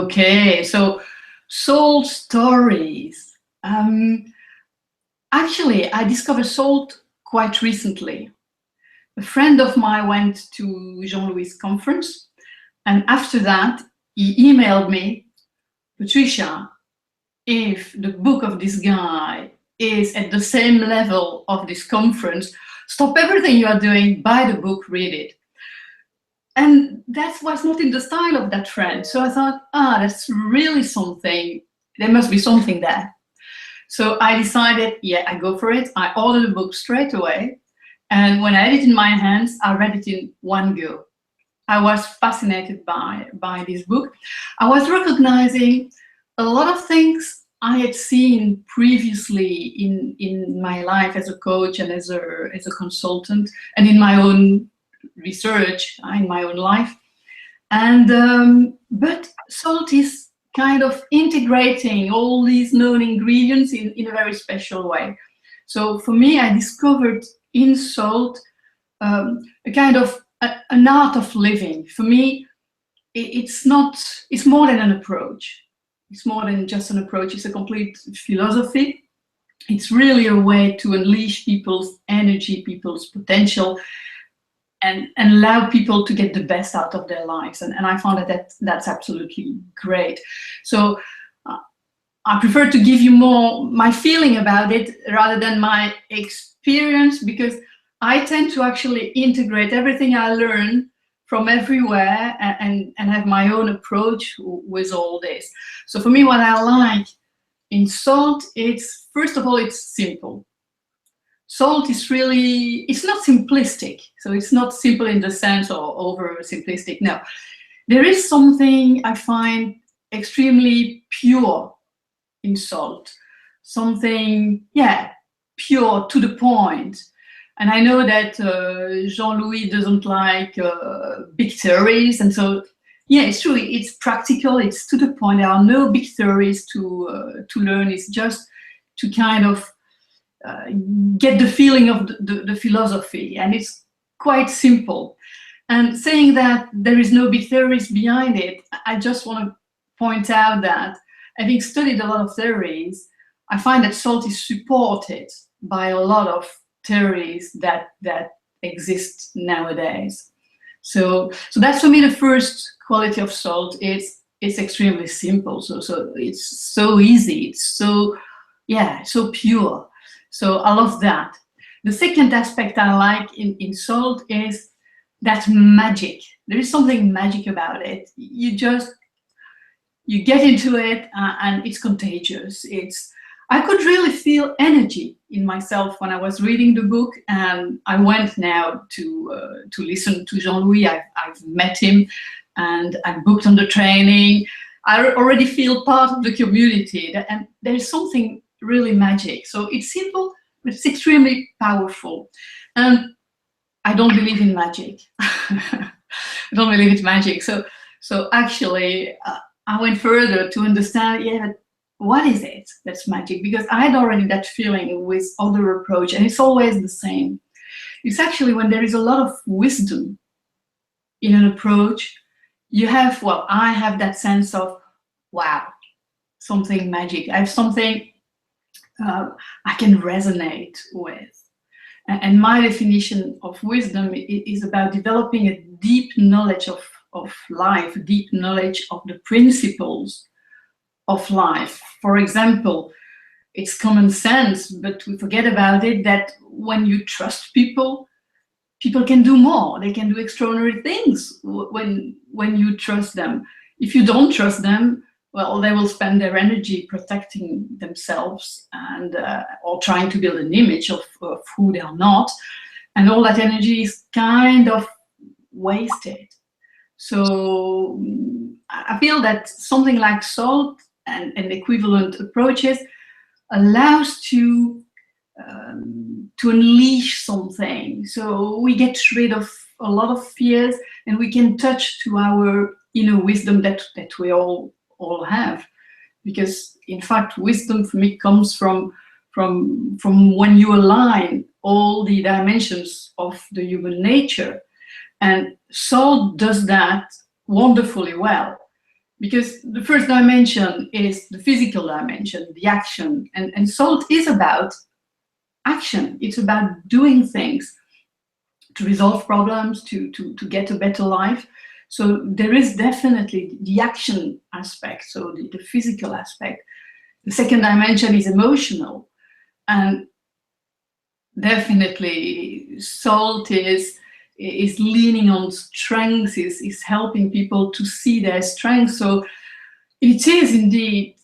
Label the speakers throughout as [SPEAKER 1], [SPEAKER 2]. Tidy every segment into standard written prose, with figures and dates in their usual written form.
[SPEAKER 1] Okay, so salt stories. Actually, I discovered salt quite recently. A friend of mine went to Jean-Louis' conference, and after that, he emailed me, Patricia, if the book of this guy is at the same level of this conference, stop everything you are doing, buy the book, read it. And that was not in the style of that friend. So I thought, that's really something. There must be something there. So I decided, yeah, I go for it. I ordered the book straight away. And when I had it in my hands, I read it in one go. I was fascinated by this book. I was recognizing a lot of things I had seen previously in my life as a coach and as a consultant, and in my own research, in my own life. And but salt is kind of integrating all these known ingredients in a very special way. So for me, I discovered in salt a kind of an art of living. For me, it's more than an approach. It's more than just an approach. It's a complete philosophy. It's really a way to unleash people's energy, people's potential, and allow people to get the best out of their lives. And I found that's absolutely great. So I prefer to give you more my feeling about it rather than my experience, because I tend to actually integrate everything I learn from everywhere and have my own approach with all this. So for me, what I like in salt, it's, first of all, it's simple. Salt is really, it's not simplistic. So it's not simple in the sense or over simplistic. No, there is something I find extremely pure in salt. Something, yeah, pure, to the point. And I know that Jean-Louis doesn't like big theories. And so, yeah, it's true. It's practical. It's to the point. There are no big theories to learn. It's just to kind of get the feeling of the philosophy, and it's quite simple. And saying that there is no big theories behind it, I just want to point out that, having studied a lot of theories, I find that salt is supported by a lot of theories that exist nowadays. So that's for me the first quality of salt. It's extremely simple. So it's so easy. It's so, yeah, so pure. So I love that. The second aspect I like in salt is that magic. There is something magic about it. You get into it and it's contagious. I could really feel energy in myself when I was reading the book, and I went now to listen to Jean-Louis. I've met him and I'm booked on the training. I already feel part of the community, and there's something really magic. So it's simple, but it's extremely powerful. And I don't believe in magic. I don't believe it's magic. So actually, I went further to understand, yeah, what is it that's magic? Because I had already that feeling with other approach, and it's always the same. It's actually when there is a lot of wisdom in an approach, you have, well, I have that sense of, wow, something magic. I have something I can resonate with. And my definition of wisdom is about developing a deep knowledge of life, deep knowledge of the principles of life. For example, it's common sense, but we forget about it, that when you trust people, people can do more. They can do extraordinary things when you trust them. If you don't trust them, well, they will spend their energy protecting themselves and or trying to build an image of who they are not. And all that energy is kind of wasted. So I feel that something like salt and equivalent approaches allows to unleash something. So we get rid of a lot of fears, and we can touch to our inner wisdom that we all have. Because in fact, wisdom for me comes from when you align all the dimensions of the human nature. And salt does that wonderfully well. Because the first dimension is the physical dimension, the action, and salt is about action. It's about doing things to resolve problems, to get a better life. So there is definitely the action aspect, so the physical aspect. The second dimension is emotional, and definitely salt is leaning on strengths, is helping people to see their strengths. So it is indeed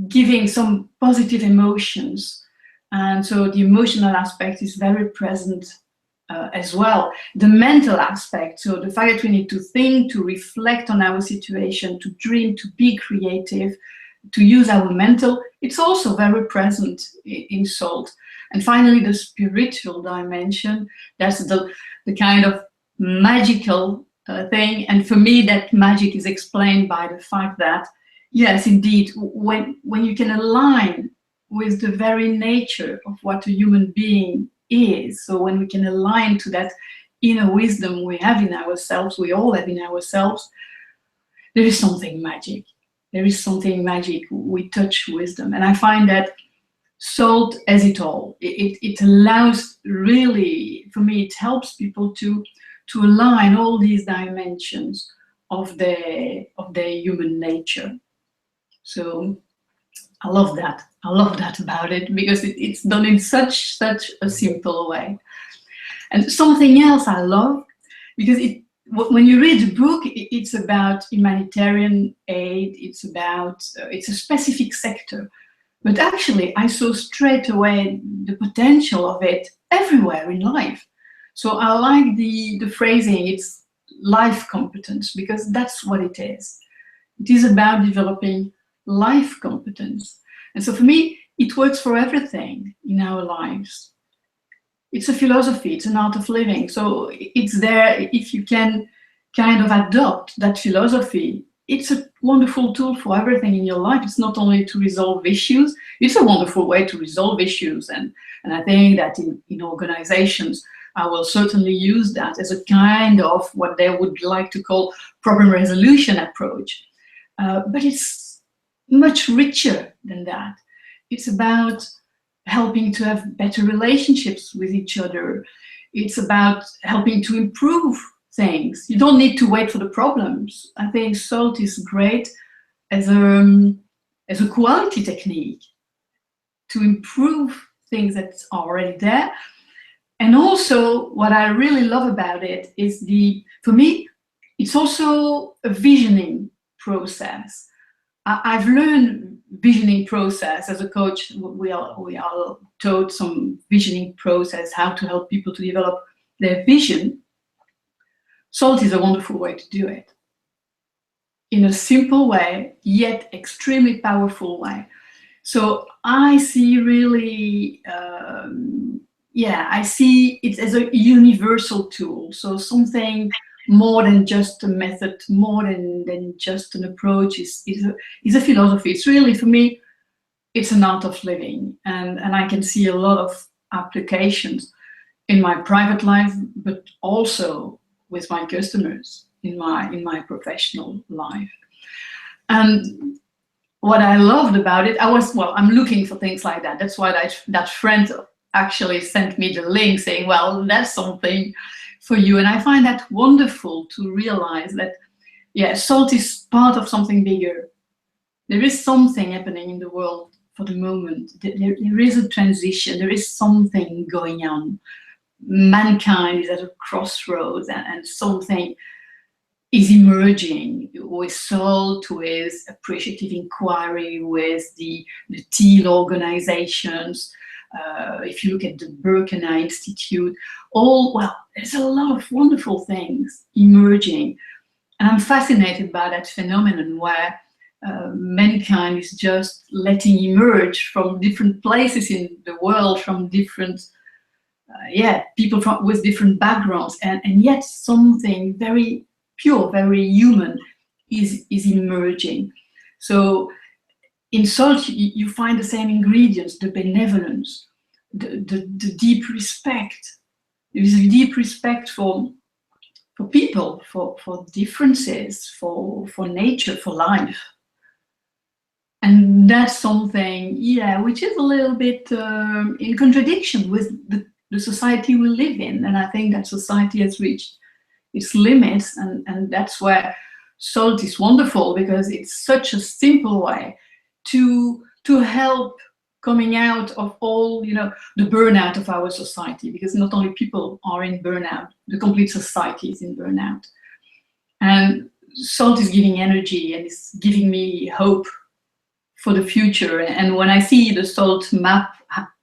[SPEAKER 1] giving some positive emotions. And so the emotional aspect is very present as well. The mental aspect, so the fact that we need to think, to reflect on our situation, to dream, to be creative, to use our mental, it's also very present in salt. And finally, the spiritual dimension, that's the kind of magical thing. And for me, that magic is explained by the fact that, yes, indeed, when you can align with the very nature of what a human being is, so when we can align to that inner wisdom we have in ourselves, we all have in ourselves, there is something magic. There is something magic. We touch wisdom. And I find that salt has it all. It allows, really, for me, it helps people to align all these dimensions of their human nature. So I love that. I love that about it, because it's done in such a simple way. And something else I love, because when you read the book, it's about humanitarian aid, it's a specific sector. But actually, I saw straight away the potential of it everywhere in life. So I like the phrasing, it's life competence, because that's what it is. It is about developing life competence. And so for me, it works for everything in our lives. It's a philosophy, it's an art of living. So it's there, if you can kind of adopt that philosophy, it's a wonderful tool for everything in your life. It's not only to resolve issues, it's a wonderful way to resolve issues. And I think that in organizations, I will certainly use that as a kind of what they would like to call problem resolution approach. But it's much richer than that. It's about helping to have better relationships with each other. It's about helping to improve things. You don't need to wait for the problems. I think salt is great as a quality technique to improve things that are already there. And also, what I really love about it is for me, it's also a visioning process. I've learned visioning process as a coach. We are taught some visioning process, how to help people to develop their vision. Salt is a wonderful way to do it. In a simple way, yet extremely powerful way. So I see really, I see it as a universal tool. So something more than just a method, more than just an approach, is a philosophy. It's really, for me, it's an art of living. And I can see a lot of applications in my private life, but also with my customers in my professional life. And what I loved about it, I'm looking for things like that. That's why that friend actually sent me the link saying, well, that's something for you. And I find that wonderful to realize that, yeah, salt is part of something bigger. There is something happening in the world for the moment. There is a transition. There is something going on. Mankind is at a crossroads, and something is emerging with salt, with appreciative inquiry, with the teal organizations. If you look at the Burken Institute, there's a lot of wonderful things emerging. And I'm fascinated by that phenomenon where mankind is just letting emerge from different places in the world, from different people with different backgrounds, and yet something very pure, very human is emerging. So in salt, you find the same ingredients: the benevolence, the deep respect. There is a deep respect for people, for differences, for nature, for life. And that's something, yeah, which is a little bit in contradiction with the society we live in. And I think that society has reached its limits, and that's where salt is wonderful, because it's such a simple way to help coming out of all, you know, the burnout of our society, because not only people are in burnout, the complete society is in burnout. And salt is giving energy, and it's giving me hope for the future. And when I see the salt map,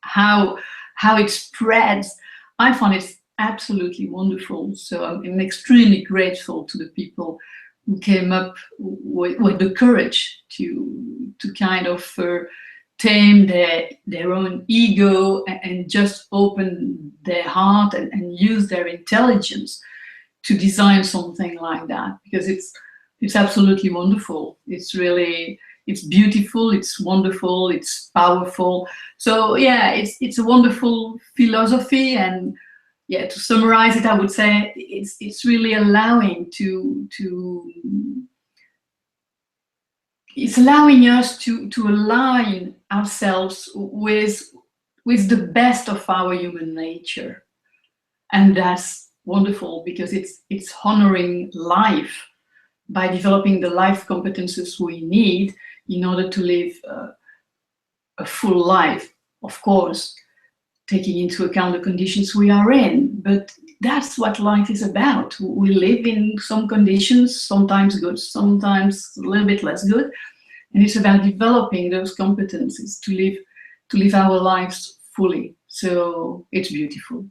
[SPEAKER 1] how it spreads, I find it absolutely wonderful. So I'm extremely grateful to the people who came up with the courage to kind of tame their own ego and just open their heart and use their intelligence to design something like that, because it's absolutely wonderful. It's really, it's beautiful, it's wonderful, it's powerful. So yeah, it's a wonderful philosophy. And yeah, to summarize it, I would say it's really allowing it's allowing us to align ourselves with the best of our human nature. And that's wonderful, because it's honoring life by developing the life competences we need in order to live a full life, of course, taking into account the conditions we are in. But that's what life is about. We live in some conditions, sometimes good, sometimes a little bit less good. And it's about developing those competencies to live our lives fully. So it's beautiful.